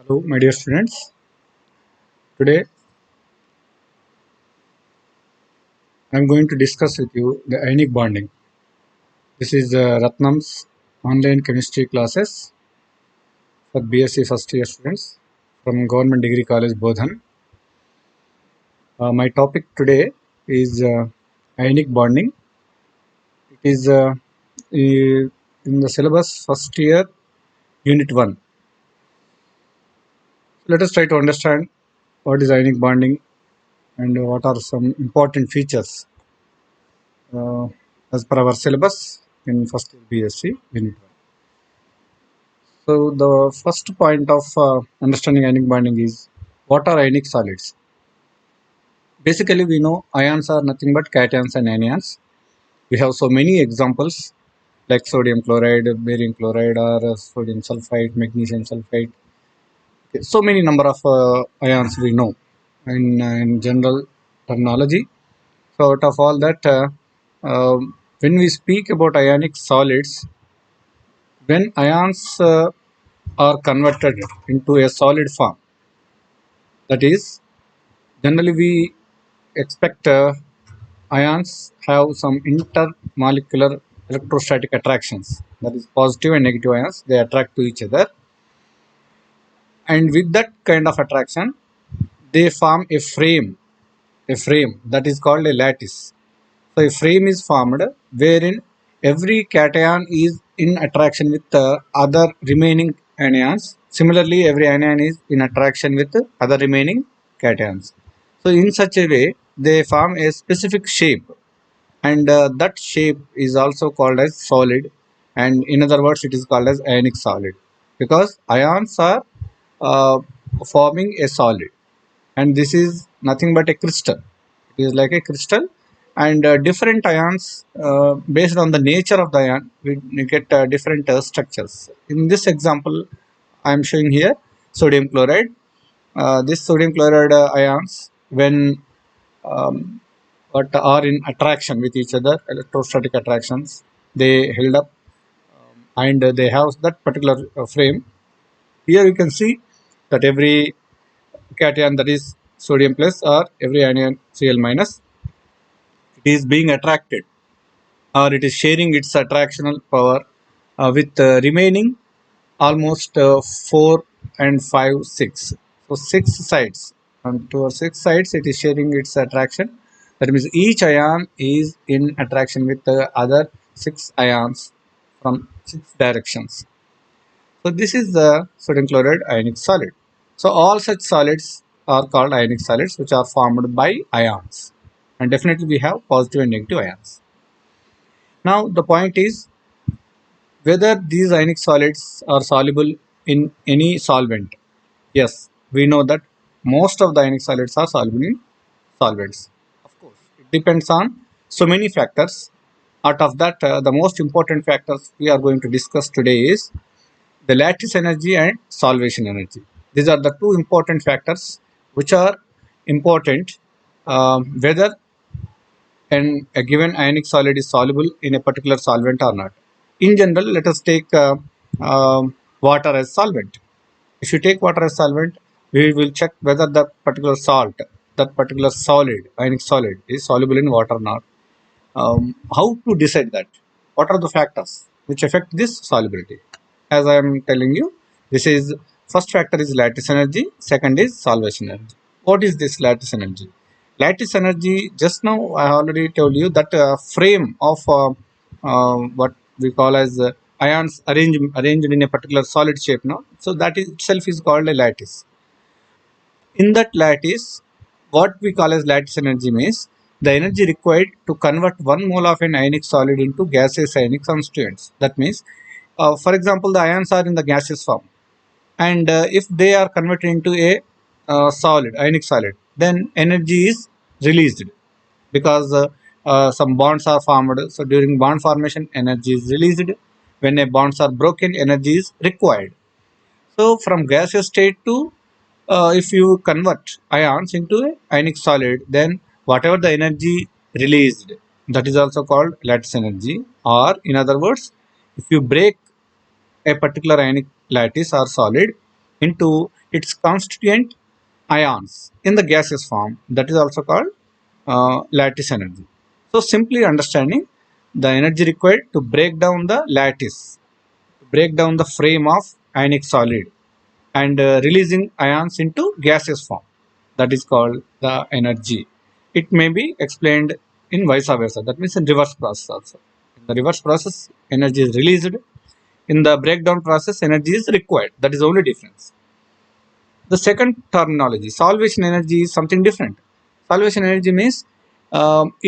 Hello, my dear students. Today I am going to discuss with you the ionic bonding. This is Ratnam's online chemistry classes for BSc first year students from Government Degree College Bodhan. My topic today is ionic bonding. It is in the syllabus first year unit 1. Let us try to understand what is ionic bonding and what are some important features uh, as per our syllabus in first year BSc unit 1. So the first point of understanding ionic bonding is what are ionic solids? Basically, we know ions are nothing but cations and anions. We have so many examples like sodium chloride, barium chloride, or sodium sulfide, magnesium sulfide. Okay, so many number of ions we know in general terminology. So out of all that, when we speak about ionic solids, when ions are converted into a solid form, that is, generally we expect ions have some intermolecular electrostatic attractions, that is positive and negative ions, they attract to each other, and with that kind of attraction they form a frame that is called a lattice. So a frame is formed wherein every cation is in attraction with the other remaining anions. Similarly, every anion is in attraction with other remaining cations. So in such a way, they form a specific shape, and that shape is also called as solid. And in other words, it is called as ionic solid because ions are uh, forming a solid, and this is nothing but a crystal. It is like a crystal, and different ions, based on the nature of the ion, we get different structures. In this example, I am showing here sodium chloride. This sodium chloride ions, when um, but are in attraction with each other, electrostatic attractions, they held up, and they have that particular frame. Here you can see that every cation, that is sodium plus, or every anion Cl minus, it is being attracted, or it is sharing its attractional power with remaining almost 4 and 5 6. So 6 sides, on 2 or 6 sides it is sharing its attraction. That means each ion is in attraction with the other 6 ions from 6 directions. So this is the sodium chloride ionic solid. So all such solids are called ionic solids, which are formed by ions, and definitely we have positive and negative ions. Now the point is whether these ionic solids are soluble in any solvent. Yes, we know that most of the ionic solids are soluble in solvents. Of course, it depends on so many factors. Out of that, the most important factors we are going to discuss today is the lattice energy and solvation energy. These are the two important factors which are important, whether a given ionic solid is soluble in a particular solvent or not. In general, let us take water as solvent. If you take water as solvent, we will check whether the particular salt, that particular solid, ionic solid, is soluble in water or not. How to decide that? What are the factors which affect this solubility? As I am telling you, this is first factor is lattice energy, second is solvation energy. What is this lattice energy? Lattice energy, just now I already told you that frame of what we call as ions arranged in a particular solid shape. No, so that itself is called a lattice. In that lattice, what we call as lattice energy means the energy required to convert 1 mole of an ionic solid into gaseous ionic constituents. That means, for example, the ions are in the gaseous form, and if they are converted into a solid, ionic solid, then energy is released because some bonds are formed. So during bond formation, energy is released. When a bonds are broken, energy is required. So from gaseous state to, if you convert ions into a ionic solid, then whatever the energy released, that is also called lattice energy. Or in other words, if you break a particular ionic lattice or solid into its constituent ions in the gaseous form. That is also called lattice energy. So simply understanding the energy required to break down the lattice, to break down the frame of ionic solid and releasing ions into gaseous form. That is called the energy. It may be explained in vice versa. That means in reverse process also. In the reverse process, energy is released. In the breakdown process, energy is required. That is the only difference. The second terminology, solvation energy, is something different. Solvation energy means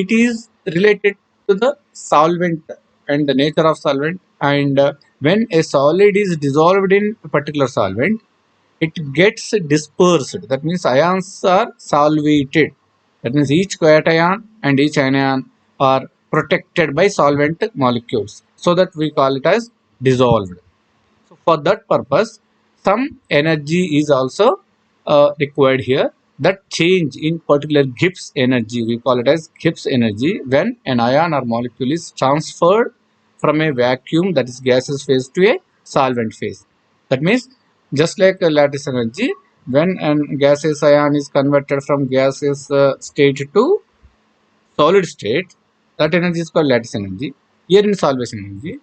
it is related to the solvent and the nature of solvent. And when a solid is dissolved in a particular solvent, it gets dispersed. That means ions are solvated. That means each cation and each anion are protected by solvent molecules. So that we call it as dissolved. So for that purpose, some energy is also required here. That change in particular Gibbs energy, we call it as Gibbs energy, when an ion or molecule is transferred from a vacuum, that is gaseous phase, to a solvent phase. That means just like a lattice energy, when a gaseous ion is converted from gaseous state to solid state, that energy is called lattice energy. Here in solvation energy,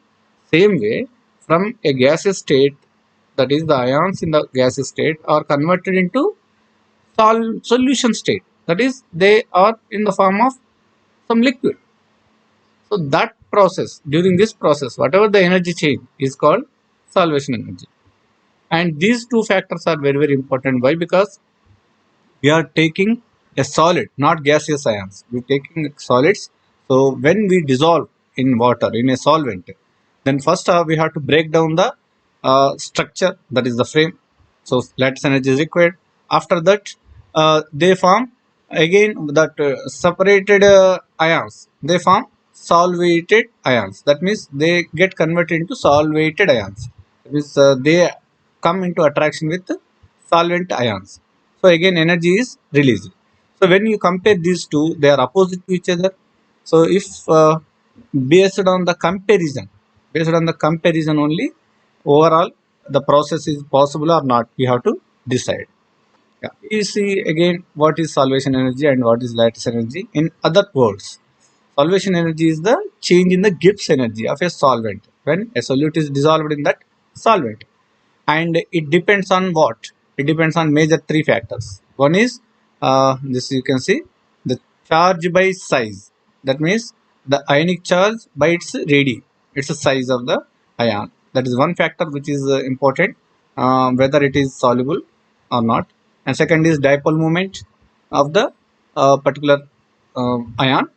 same way, from a gaseous state, that is the ions in the gaseous state are converted into solution state. That is, they are in the form of some liquid. So that process, during this process, whatever the energy change is called solvation energy. And these two factors are very, very important. Why? Because we are taking a solid, not gaseous ions. We are taking solids. So when we dissolve in water, in a solvent, then first we have to break down the structure, that is the frame. So lattice energy is required. After that, they form again that separated ions. They form solvated ions. That means they get converted into solvated ions. That means they come into attraction with solvent ions. So again energy is released. So when you compare these two, they are opposite to each other. So if based on the comparison, based on the comparison only, overall the process is possible or not, we have to decide. Yeah. You see again what is solvation energy and what is lattice energy in other words. Solvation energy is the change in the Gibbs energy of a solvent when a solute is dissolved in that solvent. And it depends on what? It depends on major three factors. One is this, you can see the charge by size. That means the ionic charge by its radii, it's the size of the ion. That is one factor which is important, whether it is soluble or not. And second is dipole moment of the particular ion.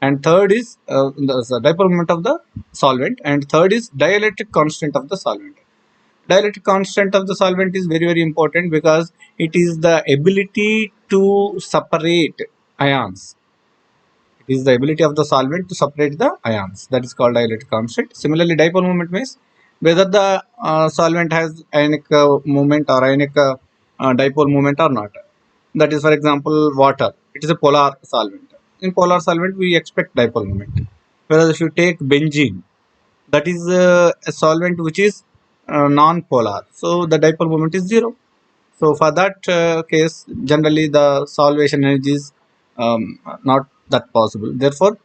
And third is the dipole moment of the solvent. And third is dielectric constant of the solvent. Dielectric constant of the solvent is very, very important because it is the ability to separate ions. It is the ability of the solvent to separate the ions. That is called dielectric constant. Similarly, dipole moment means whether the solvent has ionic moment or ionic dipole moment or not. That is, for example, water. It is a polar solvent. In polar solvent, we expect dipole moment. Whereas if you take benzene, that is a solvent which is non-polar, so the dipole moment is zero. So for that case, generally the solvation energy is not that possible. Therefore,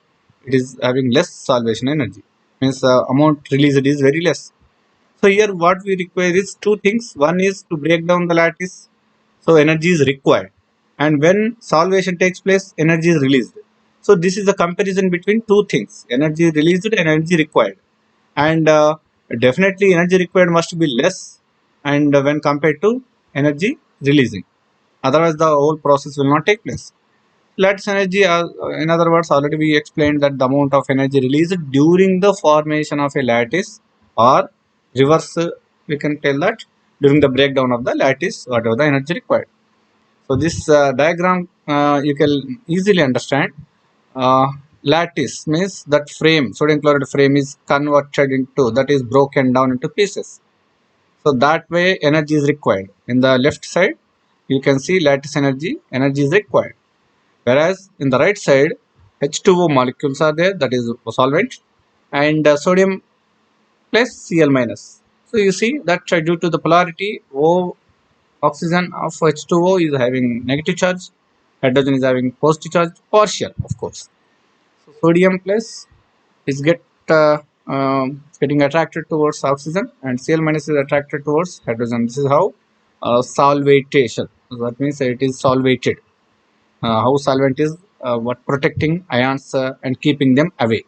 it is having less solvation energy. Means amount released is very less. So here what we require is two things. One is to break down the lattice, so energy is required, and when solvation takes place, energy is released. So this is a comparison between two things: energy released and energy required. And definitely energy required must be less, and when compared to energy releasing, otherwise the whole process will not take place. Lattice energy, in other words, already we explained that the amount of energy released during the formation of a lattice, or reverse, we can tell that during the breakdown of the lattice, whatever the energy required. So this diagram you can easily understand. Uh, Lattice means that frame, sodium chloride frame is converted into, that is broken down into pieces. So that way energy is required. In the left side, you can see lattice energy is required. Whereas in the right side, H2O molecules are there, that is solvent, and sodium plus Cl minus. So you see that due to the polarity, O Oxygen of H2O is having negative charge, hydrogen is having positive charge, partial, of course. So sodium plus is getting attracted towards oxygen, and Cl minus is attracted towards hydrogen. This is how solvatation. That means it is solvated. How solvent is what protecting ions and keeping them away.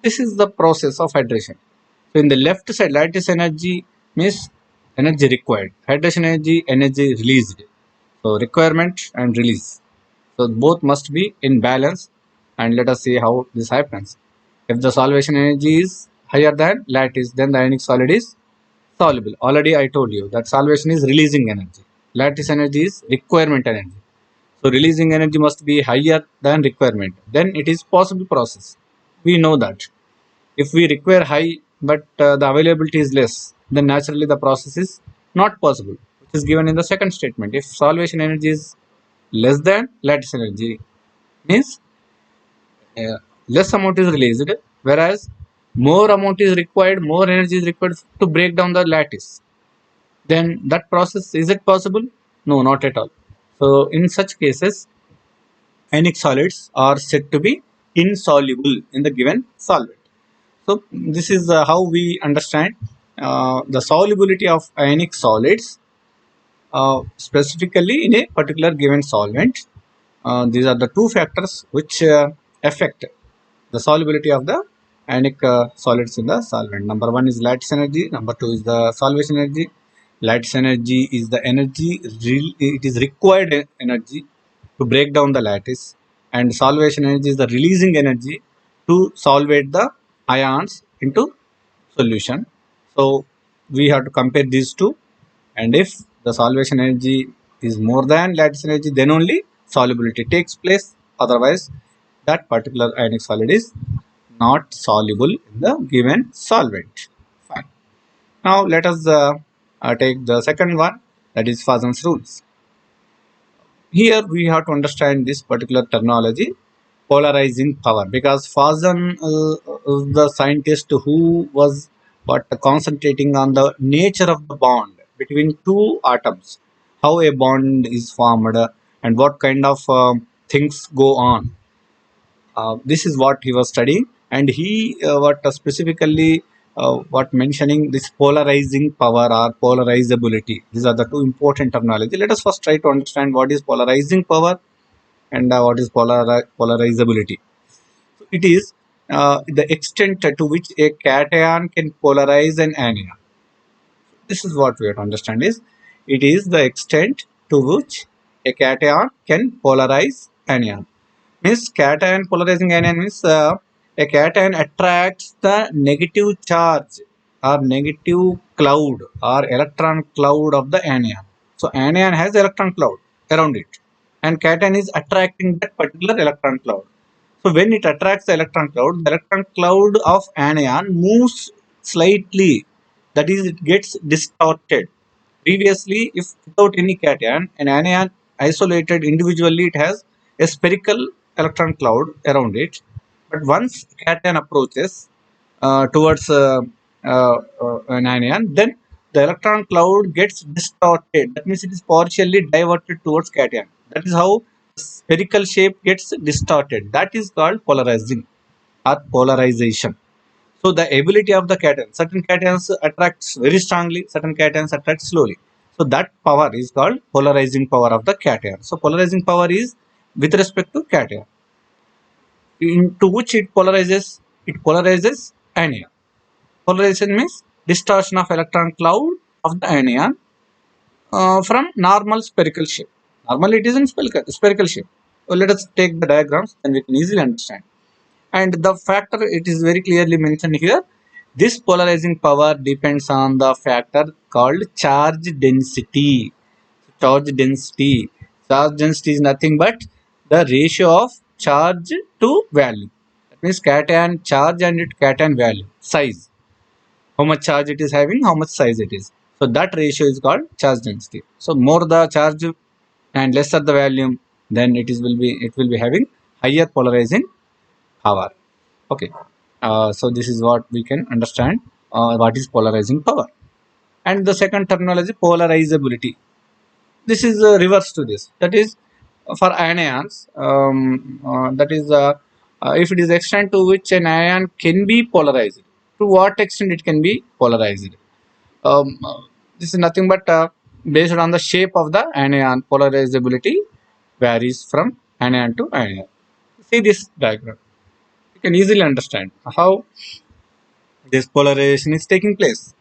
This is the process of hydration. So in the left side, lattice energy means energy required. Hydration energy released. So requirement and release. So both must be in balance, and let us see how this happens. If the solvation energy is higher than lattice, then the ionic solid is soluble. Already I told you that solvation is releasing energy. Lattice energy is requirement energy. So releasing energy must be higher than requirement. Then it is possible process. We know that. If we require high but the availability is less, then naturally the process is not possible, which is given in the second statement. If solvation energy is less than lattice energy, means uh, less amount is released, whereas more amount is required, more energy is required to break down the lattice. Then that process, is it possible? No, not at all. So in such cases, ionic solids are said to be insoluble in the given solvent. So this is how we understand the solubility of ionic solids, specifically in a particular given solvent. These are the two factors which affect the solubility of the ionic solids in the solvent. Number one is lattice energy. Number two is the solvation energy. Lattice energy is the energy, it is required energy to break down the lattice, and solvation energy is the releasing energy to solvate the ions into solution. So we have to compare these two, and if the solvation energy is more than lattice energy, then only solubility takes place. Otherwise, that particular ionic solid is not soluble in the given solvent. Fine. Now let us take the second one, that is Fazan's rules. Here we have to understand this particular terminology, polarizing power, because Fazan is the scientist who was concentrating on the nature of the bond between two atoms, how a bond is formed, and what kind of things go on. This is what he was studying, and he what specifically what mentioning this polarizing power or polarizability. These are the two important terminology. Let us first try to understand what is polarizing power and what is polarizability. So it is the extent to which a cation can polarize an anion. This is what we have to understand is, it is the extent to which a cation can polarize anion. Means cation polarizing anion means a cation attracts the negative charge or negative cloud or electron cloud of the anion. So anion has electron cloud around it, and cation is attracting that particular electron cloud. So when it attracts the electron cloud of anion moves slightly. That is, it gets distorted. Previously, if without any cation, an anion isolated individually, it has a spherical electron cloud around it. But once cation approaches towards an anion, then the electron cloud gets distorted. That means it is partially diverted towards cation. That is how spherical shape gets distorted. That is called polarizing or polarization. So the ability of the cation, certain cations attracts very strongly, certain cations attract slowly. So that power is called polarizing power of the cation. So polarizing power is with respect to cation, into which it polarizes anion. Polarization means distortion of electron cloud of the anion from normal spherical shape. Normally it is in spherical shape. So let us take the diagrams and we can easily understand. And the factor, it is very clearly mentioned here. This polarizing power depends on the factor called charge density. Charge density. Charge density is nothing but the ratio of charge to value. That means cation charge and its cation value, size. How much charge it is having, how much size it is. So that ratio is called charge density. So more the charge and lesser the volume, then it will be having higher polarizing power. Okay. So this is what we can understand what is polarizing power. And the second terminology, polarizability. this is reverse to this. That is for anions. That is if it is the extent to which an ion can be polarized. To what extent it can be polarized? Um, uh, this is nothing but based on the shape of the anion. Polarizability varies from anion to anion. See this diagram. You can easily understand how this polarization is taking place.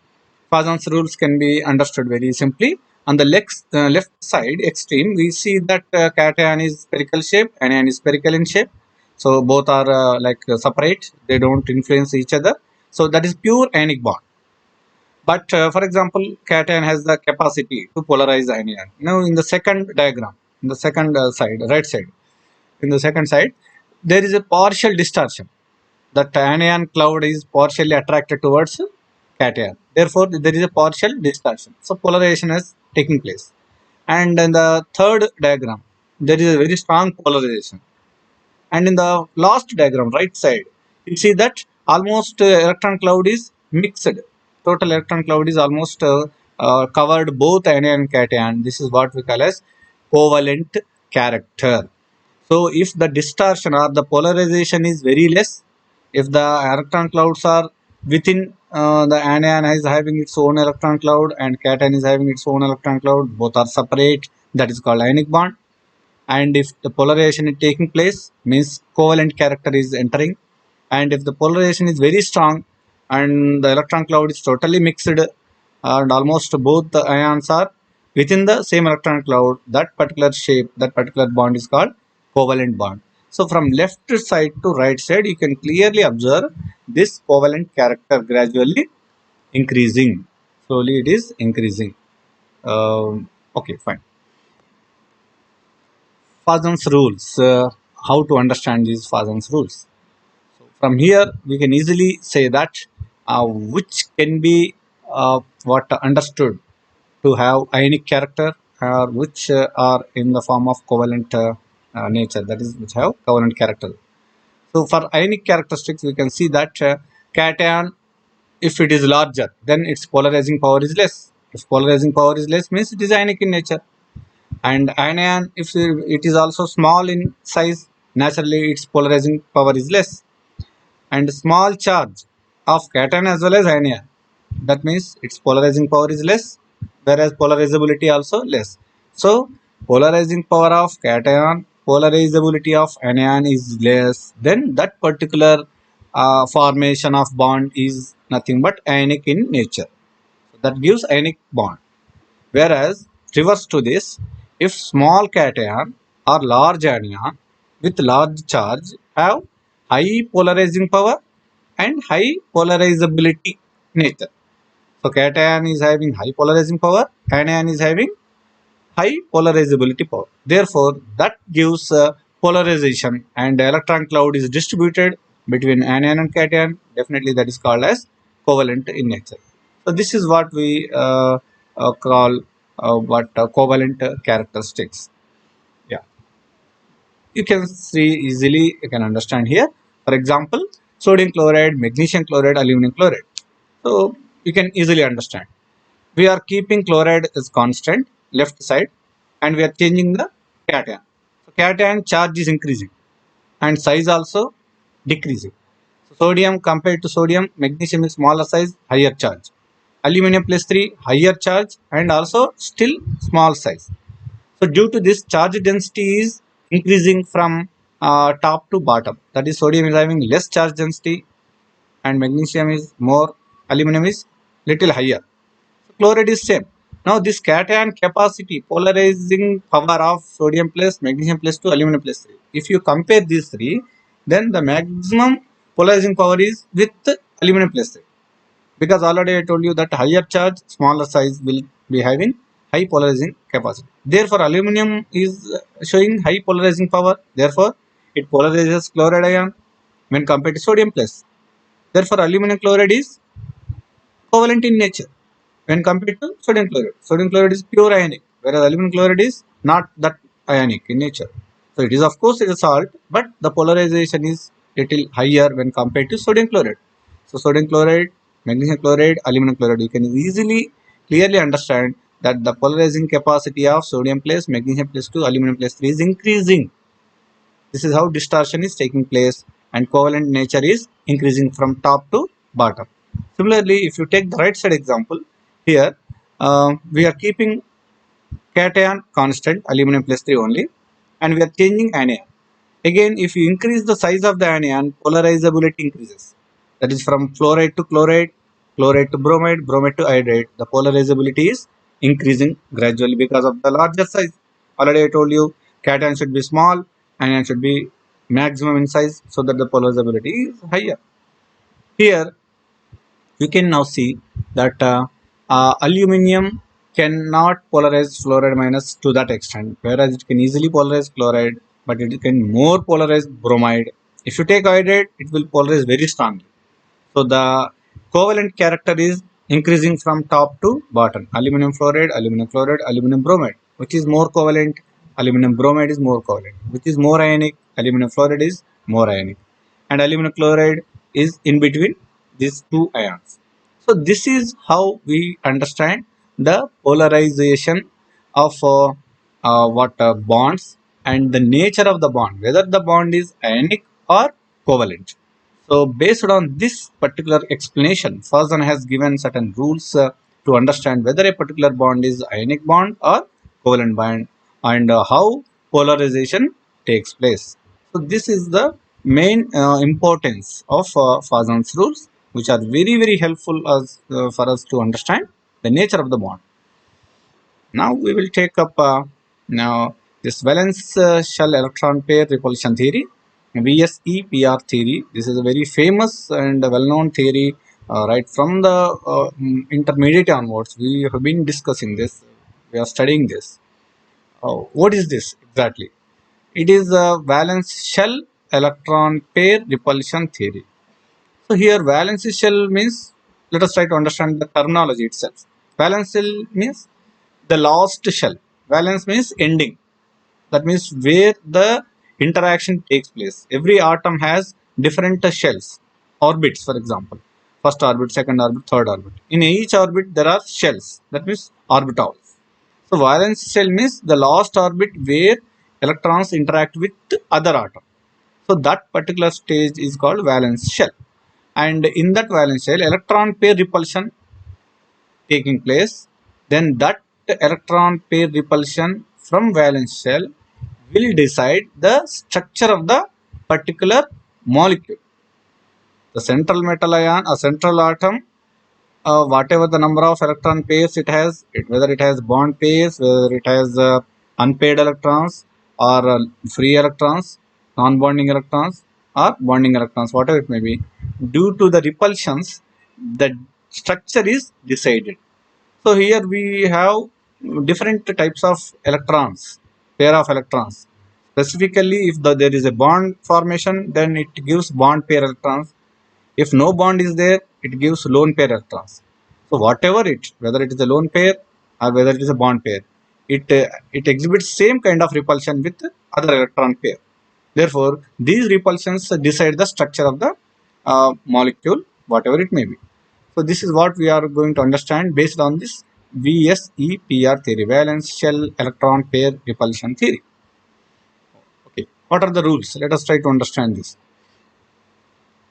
Poisson's rules can be understood very simply. On the left side extreme, we see that cation is spherical shape, anion is spherical in shape. So both are separate; they don't influence each other. So that is pure ionic bond. But for example, cation has the capacity to polarize the anion. Now, in the second diagram, in the second side, right side, in the second side, there is a partial distortion. That anion cloud is partially attracted towards cation. Therefore, there is a partial distortion. So, polarization is taking place. And in the third diagram, there is a very strong polarization. And in the last diagram, right side, you see that almost electron cloud is mixed. Total electron cloud is almost covered both anion and cation. This is what we call as covalent character. So if the distortion or the polarization is very less, if the electron clouds are within the anion is having its own electron cloud and cation is having its own electron cloud, both are separate, that is called ionic bond. And if the polarization is taking place, means covalent character is entering. And if the polarization is very strong and the electron cloud is totally mixed and almost both the ions are within the same electron cloud, that particular shape, that particular bond is called covalent bond. So from left side to right side, you can clearly observe this covalent character gradually increasing. Slowly it is increasing. Okay, fine. Poisson's rules. How to understand these Poisson's rules? So from here, we can easily say that which can be what understood to have ionic character, or which are in the form of covalent nature. That is, which have covalent character. So for ionic characteristics, we can see that cation, if it is larger, then its polarizing power is less. If polarizing power is less, means it is ionic in nature. And anion, if it is also small in size, naturally its polarizing power is less. And small charge of cation as well as anion, that means its polarizing power is less, whereas polarizability also less. So polarizing power of cation, polarizability of anion is less, then that particular formation of bond is nothing but ionic in nature. So that gives ionic bond. Whereas, reverse to this, if small cation or large anion with large charge have high polarizing power and high polarizability nature. So cation is having high polarizing power, anion is having high polarizability power. Therefore, that gives polarization, and the electron cloud is distributed between anion and cation. Definitely, that is called as covalent in nature. So this is what we call what covalent characteristics. Yeah, you can see easily. You can understand here. For example, sodium chloride, magnesium chloride, aluminum chloride. So you can easily understand. We are keeping chloride as constant left side, and we are changing the cation. So cation charge is increasing and size also decreasing. So sodium compared to sodium, magnesium is smaller size, higher charge. Aluminum plus 3, higher charge and also still small size. So due to this, charge density is increasing from top to bottom. That is, sodium is having less charge density and magnesium is more, aluminum is little higher. Chloride is same. Now this cation capacity, polarizing power of sodium plus, magnesium plus to aluminum plus 3. If you compare these three, then the maximum polarizing power is with aluminum plus 3. Because already I told you that higher charge, smaller size will be having high polarizing capacity. Therefore, aluminum is showing high polarizing power. Therefore, it polarizes chloride ion when compared to sodium plus. Therefore, aluminum chloride is covalent in nature when compared to sodium chloride. Sodium chloride is pure ionic, whereas aluminum chloride is not that ionic in nature. So it is, of course, it is salt, but the polarization is little higher when compared to sodium chloride. So sodium chloride, magnesium chloride, aluminum chloride, you can easily clearly understand that the polarizing capacity of sodium plus magnesium plus 2 aluminum plus 3 is increasing. This is how distortion is taking place and covalent nature is increasing from top to bottom. Similarly, if you take the right side example, here we are keeping cation constant aluminum plus 3 only, and we are changing anion. Again, if you increase the size of the anion, polarizability increases. That is from fluoride to chloride, chloride to bromide, bromide to iodide. The polarizability is increasing gradually because of the larger size. Already I told you cation should be small, anion should be maximum in size so that the polarizability is higher. Here you can now see that aluminum cannot polarize fluoride minus to that extent, whereas it can easily polarize chloride, but it can more polarize bromide. If you take iodide, it will polarize very strongly. So the covalent character is increasing from top to bottom. Aluminum fluoride, aluminum fluoride, aluminum bromide. Which is more covalent? Aluminum bromide is more covalent. Which is more ionic? Aluminum fluoride is more ionic. And aluminum chloride is in between these two ions. So this is how we understand the polarization of bonds and the nature of the bond, whether the bond is ionic or covalent. So based on this particular explanation, Farzan has given certain rules to understand whether a particular bond is ionic bond or covalent bond and how polarization takes place. So this is the main importance of Farzan's rules, which are very helpful for us to understand the nature of the bond. Now we will take up now this valence shell electron pair repulsion theory, VSEPR theory. This is a very famous and well-known theory right from the intermediate onwards. We have been discussing this. We are studying this. What is this exactly? It is a valence shell electron pair repulsion theory. So here valence shell means, let us try to understand the terminology itself. Valence shell means the last shell. Valence means ending. That means where the interaction takes place. Every atom has different shells, orbits for example. First orbit, second orbit, third orbit. In each orbit there are shells. That means orbitals. So valence shell means the last orbit where electrons interact with other atom. So that particular stage is called valence shell. And in that valence shell, electron pair repulsion taking place, then that electron pair repulsion from valence shell will decide the structure of the particular molecule. The central metal ion, a central atom, whatever the number of electron pairs it has, whether it has bond pairs, whether it has unpaired electrons or free electrons, non-bonding electrons or bonding electrons, whatever it may be, due to the repulsions, the structure is decided. So here we have different types of electrons, pair of electrons. Specifically, if there is a bond formation, then it gives bond pair electrons. If no bond is there, it gives lone pair electrons. So whatever whether it is a lone pair or whether it is a bond pair, it exhibits same kind of repulsion with other electron pair. Therefore, these repulsions decide the structure of the molecule, whatever it may be. So this is what we are going to understand based on this VSEPR theory, valence shell electron pair repulsion theory. Okay, what are the rules? Let us try to understand this.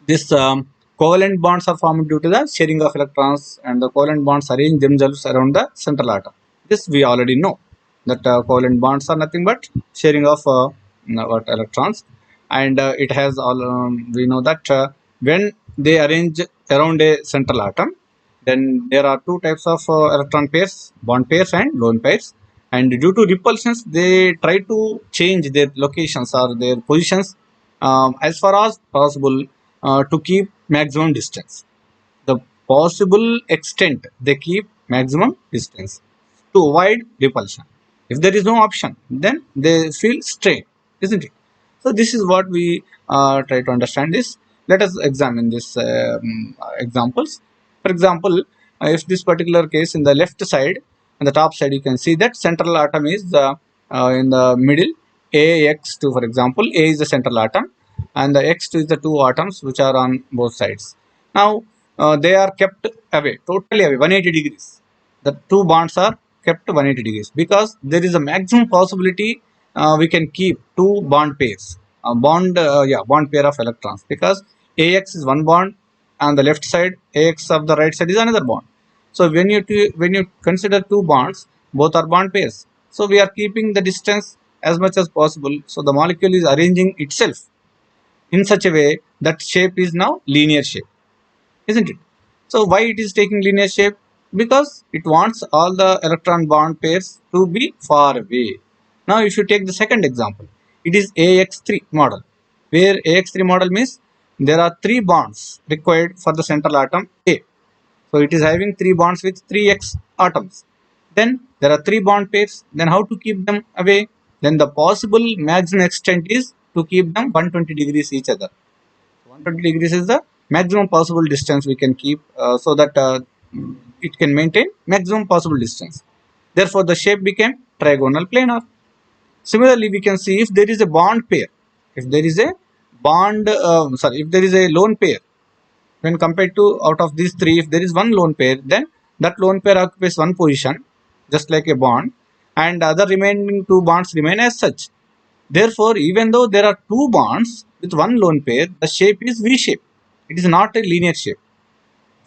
This covalent bonds are formed due to the sharing of electrons, and the covalent bonds arrange themselves around the central atom. This we already know, that covalent bonds are nothing but sharing of electrons, and it has all we know that when they arrange around a central atom, then there are two types of electron pairs, bond pairs and lone pairs, and due to repulsions they try to change their locations or their positions as far as possible to keep maximum distance. The possible extent they keep maximum distance to avoid repulsion. If there is no option, then they feel strain, isn't it? So this is what we try to understand this. Let us examine this examples. For example, if this particular case in the left side, on the top side, you can see that central atom is in the middle, AX2 for example. A is the central atom and the X2 is the two atoms which are on both sides. Now they are kept away, totally away, 180 degrees. The two bonds are kept 180 degrees because there is a maximum possibility we can keep two bond pairs, bond pair of electrons, because AX is one bond on the left side, AX of the right side is another bond. So when you consider two bonds, both are bond pairs. So we are keeping the distance as much as possible. So the molecule is arranging itself in such a way that shape is now linear shape, isn't it? So why it is taking linear shape? Because it wants all the electron bond pairs to be far away. Now if you take the second example, it is AX3 model, where AX3 model means there are three bonds required for the central atom A. So it is having three bonds with 3x atoms. Then there are three bond pairs. Then how to keep them away? Then the possible maximum extent is to keep them 120 degrees each other. 120 degrees is the maximum possible distance we can keep, so that it can maintain maximum possible distance. Therefore, the shape became trigonal planar. Similarly, we can see if there is a bond pair, if there is a if there is a lone pair, when compared to out of these three, if there is one lone pair, then that lone pair occupies one position, just like a bond, and other remaining two bonds remain as such. Therefore, even though there are two bonds with one lone pair, the shape is V shape. It is not a linear shape.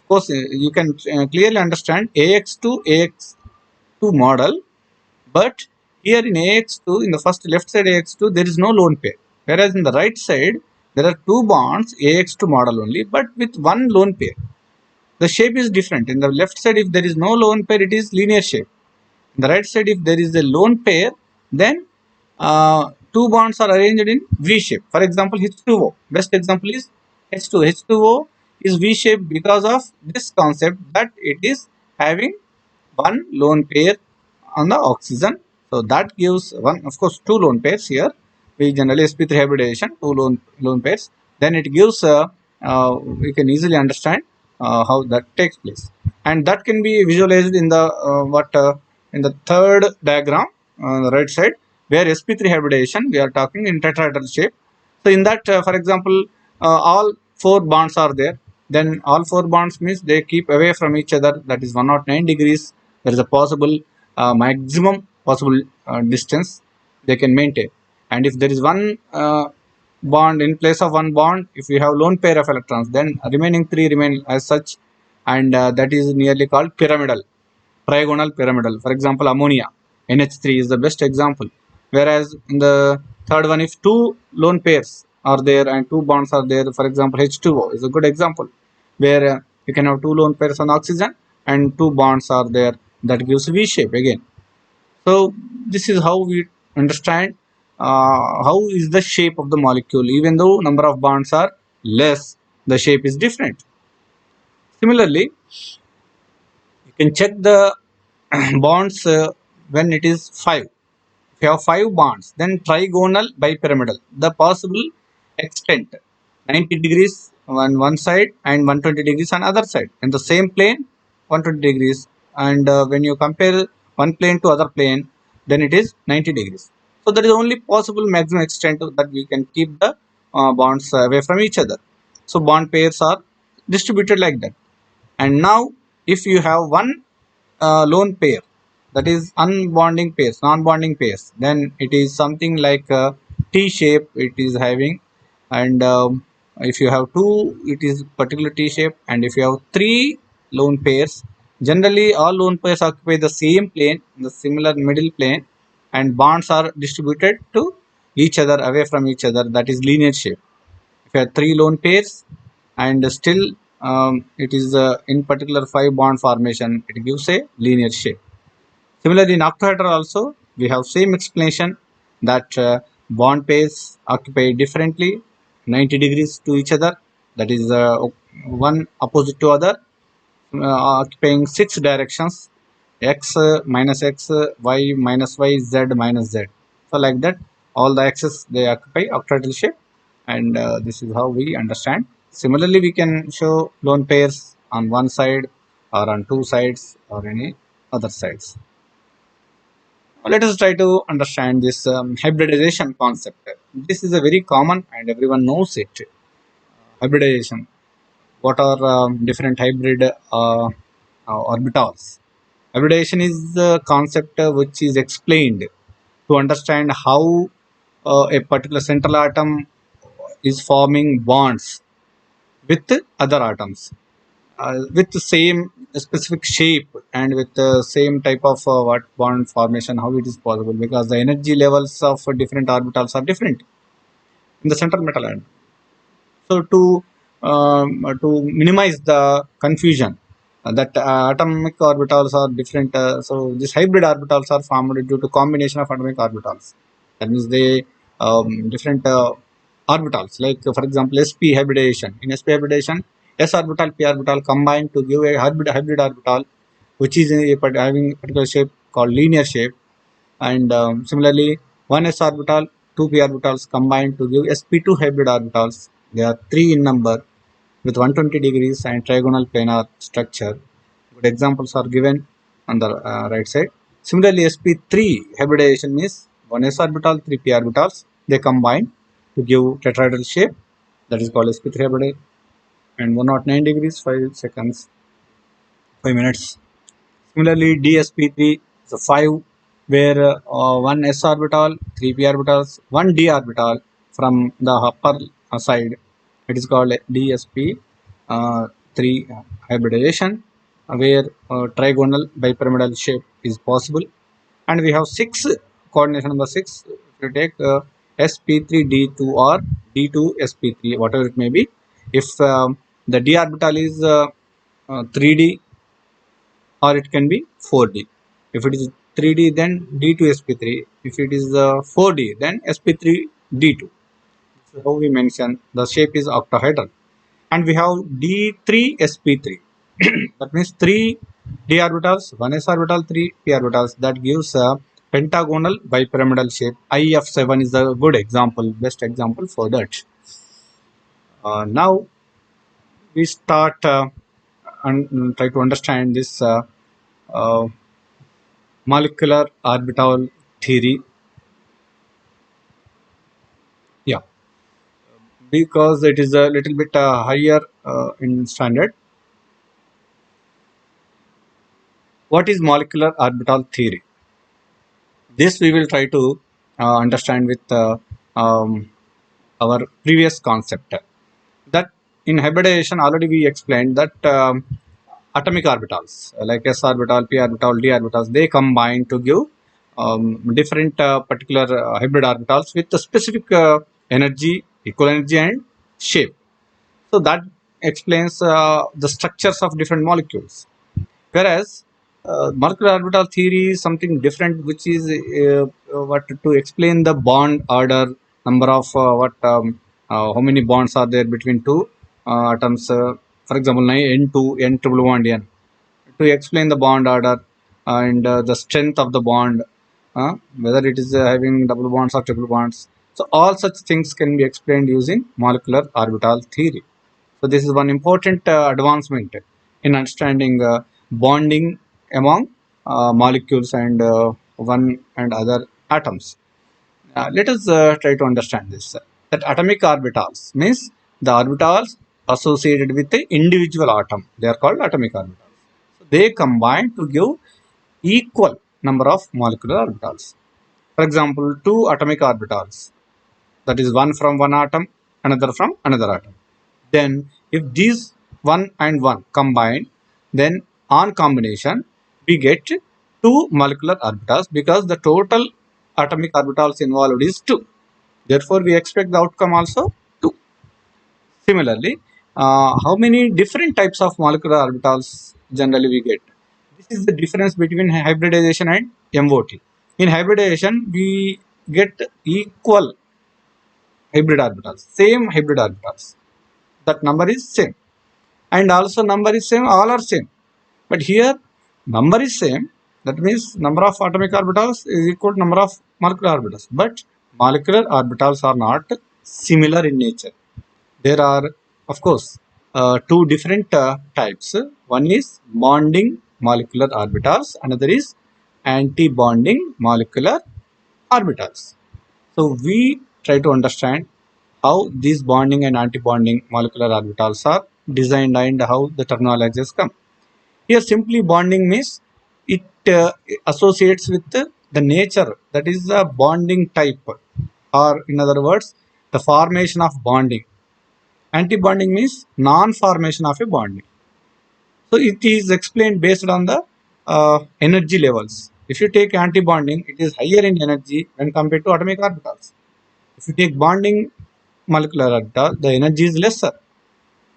Of course, you can clearly understand AX to AX2 model, but here in AX2, in the first left side AX2, there is no lone pair. Whereas in the right side, there are two bonds AX2 model only, but with one lone pair. The shape is different. In the left side, if there is no lone pair, it is linear shape. In the right side, if there is a lone pair, then two bonds are arranged in V shape. For example, H2O. Best example is H2O. H2O is V shape because of this concept that it is having one lone pair on the oxygen. So that gives one, of course, two lone pairs here. We generally sp3 hybridization, two lone pairs. Then it gives, we can easily understand how that takes place, and that can be visualized in the in the third diagram on the right side, where sp3 hybridization we are talking in tetrahedral shape. So in that, for example, all four bonds are there. Then all four bonds means they keep away from each other. That is 109 degrees. There is a possible maximum possible distance they can maintain. And if there is one bond in place of one bond, if we have lone pair of electrons, then remaining three remain as such, and that is nearly called pyramidal, trigonal pyramidal. For example, ammonia, NH3 is the best example. Whereas in the third one, if two lone pairs are there and two bonds are there, for example, H2O is a good example, where you can have two lone pairs on oxygen and two bonds are there, that gives V shape again. So this is how we understand how is the shape of the molecule. Even though number of bonds are less, the shape is different. Similarly, you can check the bonds when it is 5. If you have 5 bonds, then trigonal bipyramidal, the possible extent 90 degrees on one side and 120 degrees on other side, and the same plane 120 degrees, and when you compare one plane to other plane, then it is 90 degrees. So that is only possible maximum extent that we can keep the bonds away from each other. So bond pairs are distributed like that. And now if you have one lone pair, that is unbonding pairs, non-bonding pairs, then it is something like a T shape it is having. And if you have two, it is particular T shape. And if you have three lone pairs, generally all lone pairs occupy the same plane, the similar middle plane, and bonds are distributed to each other, away from each other, that is linear shape. If you have three lone pairs and still it is in particular 5 bond formation, it gives a linear shape. Similarly, in octahedral also we have same explanation, that bond pairs occupy differently 90 degrees to each other, that is one opposite to other, occupying 6 directions: x minus x, y minus y, z minus z. So like that, all the axes they occupy octahedral shape, and this is how we understand. Similarly, we can show lone pairs on one side or on two sides or any other sides. Let us try to understand this hybridization concept. This is a very common and everyone knows it. Hybridization. What are different hybrid orbitals? Hybridization is the concept which is explained to understand how a particular central atom is forming bonds with other atoms with the same specific shape and with the same type of what bond formation, how it is possible, because the energy levels of different orbitals are different in the central metal atom. So to minimize the confusion that atomic orbitals are different, so these hybrid orbitals are formed due to combination of atomic orbitals. That means they different orbitals, like for example sp hybridization. In sp hybridization, s orbital p orbital combine to give a hybrid orbital which is having a particular shape called linear shape. And similarly, one s orbital, two p orbitals combine to give sp2 hybrid orbitals. They are three in number with 120 degrees and trigonal planar structure. Good examples are given on the right side. Similarly, sp3 hybridization means one s orbital, three p orbitals. They combine to give tetrahedral shape. That is called sp3 hybridization. And 109 degrees, 5 seconds, 5 minutes. Similarly, dsp3 is a 5, where one s orbital, three p orbitals, one d orbital from the upper side. It is called dsp3 hybridization, where trigonal bipyramidal shape is possible. And we have six, coordination number 6. If you take sp3d2 or d2sp3, whatever it may be, if the d orbital is 3d, or it can be 4D. If it is 3D, then D2sp3. If it is 4D, then sp3d2. This is how we mention the shape is octahedral. And we have D3sp3. That means 3 d orbitals, 1 s orbital, 3 p orbitals. That gives a pentagonal bipyramidal shape. IF7 is a good example, best example for that. Now we start and try to understand this uh, molecular orbital theory. Yeah, because it is a little bit higher in standard. What is molecular orbital theory? This we will try to understand with um, our previous concept. That in hybridization already we explained that atomic orbitals like s orbital, p orbital, d orbitals, they combine to give different particular hybrid orbitals with a specific energy, equal energy and shape. So that explains the structures of different molecules. Whereas molecular orbital theory is something different, which is what to explain the bond order, number of how many bonds are there between two atoms. For example, N2, N triple bond N. To explain the bond order and the strength of the bond, whether it is having double bonds or triple bonds. So all such things can be explained using molecular orbital theory. So this is one important advancement in understanding bonding among molecules and one and other atoms. Let us try to understand this. That atomic orbitals means the orbitals associated with the individual atom. They are called atomic orbitals. So they combine to give equal number of molecular orbitals. For example, two atomic orbitals, that is one from one atom, another from another atom. Then if these 1 and 1 combine, then on combination we get two molecular orbitals, because the total atomic orbitals involved is 2. Therefore we expect the outcome also 2. Similarly, how many different types of molecular orbitals generally we get? This is the difference between hybridization and MOT. In hybridization we get equal hybrid orbitals, same hybrid orbitals. That number is same, and also number is same, all are same. But here number is same, that means number of atomic orbitals is equal to number of molecular orbitals, but molecular orbitals are not similar in nature. There are, of course, two different types. One is bonding molecular orbitals, another is anti-bonding molecular orbitals. So we try to understand how these bonding and anti-bonding molecular orbitals are designed and how the terminologies come. Here simply bonding means it associates with the nature, that is the bonding type, or in other words the formation of bonding. Anti-bonding means non-formation of a bonding. So it is explained based on the energy levels. If you take anti-bonding, it is higher in energy when compared to atomic orbitals. If you take bonding molecular orbital, the energy is lesser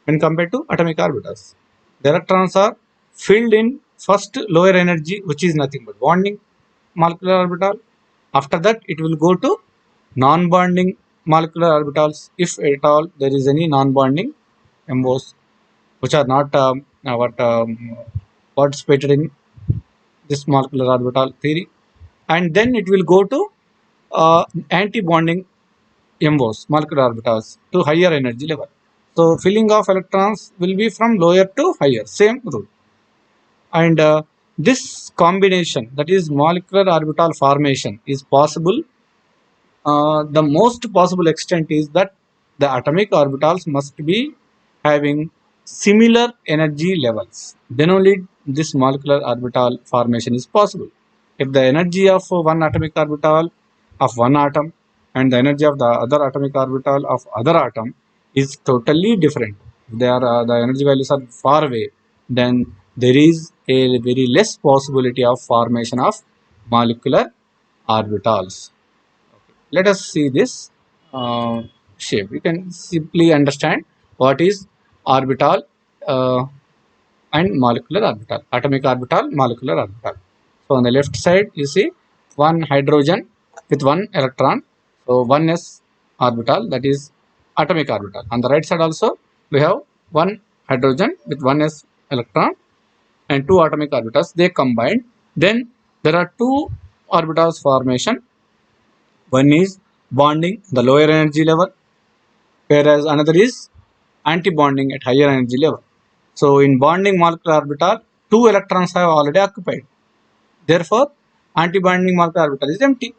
when compared to atomic orbitals. The electrons are filled in first lower energy, which is nothing but bonding molecular orbital. After that, it will go to non-bonding molecular orbitals, if at all there is any non-bonding MOs which are not participated in this molecular orbital theory. And then it will go to anti-bonding MOs, molecular orbitals, to higher energy level. So filling of electrons will be from lower to higher, same rule. And this combination, that is molecular orbital formation, is possible. The most possible extent is that the atomic orbitals must be having similar energy levels. Then only this molecular orbital formation is possible. If the energy of one atomic orbital of one atom and the energy of the other atomic orbital of other atom is totally different, if they are the energy values are far away, then there is a very less possibility of formation of molecular orbitals. Let us see this shape. You can simply understand what is orbital and molecular orbital, atomic orbital, molecular orbital. So on the left side, you see one hydrogen with one electron. So 1s orbital, that is atomic orbital. On the right side also, we have one hydrogen with 1s electron and two atomic orbitals. They combined. Then there are two orbitals formation. One is bonding, the lower energy level, whereas another is anti-bonding at higher energy level. So in bonding molecular orbital, two electrons have already occupied. Therefore, anti-bonding molecular orbital is empty.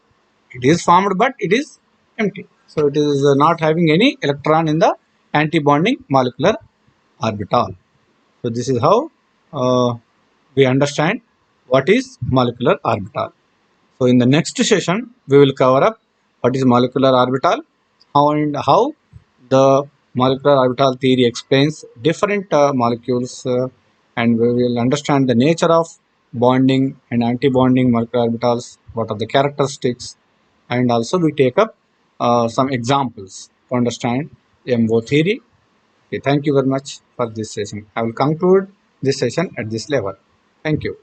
It is formed, but it is empty. So it is not having any electron in the anti-bonding molecular orbital. So this is how we understand what is molecular orbital. So in the next session, we will cover up what is molecular orbital, how the molecular orbital theory explains different molecules, and we will understand the nature of bonding and anti-bonding molecular orbitals, what are the characteristics, and also we take up some examples to understand MO theory. Okay, thank you very much for this session. I will conclude this session at this level. Thank you.